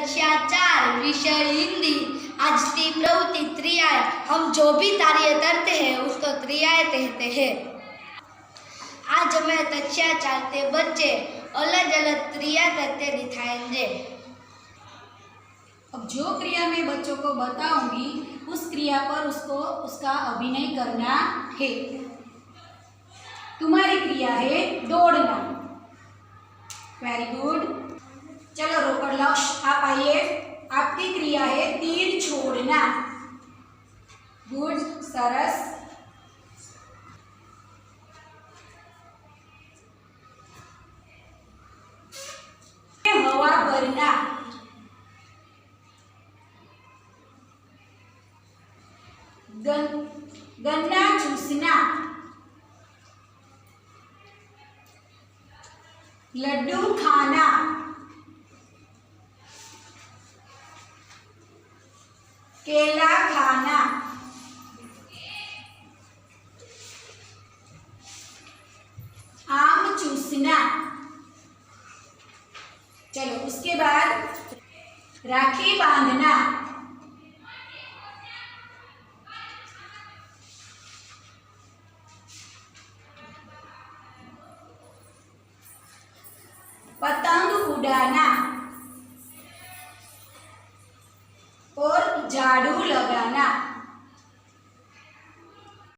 कक्षा 4 विषय हिंदी। आज की प्रवृत्ति क्रियाएं। हम जो भी कार्य करते हैं उसको क्रियाएं कहते हैं। आज हमें कक्षा 4 के बच्चे अलग अलग क्रिया करते दिखाएंगे। अब जो क्रिया मैं बच्चों को बताऊंगी उस क्रिया पर उसका अभिनय करना है। तुम्हारी क्रिया है दौड़ना। Very good. चलो रोकड़ लाओ, आप आइए। आपकी क्रिया है तीर छोड़ना। गुड, सरस। हवा भरना। गन्ना चूसना। लड्डू खाना। केला खाना। आम चूसना। चलो उसके बाद राखी बांधना। पतंग उड़ाना।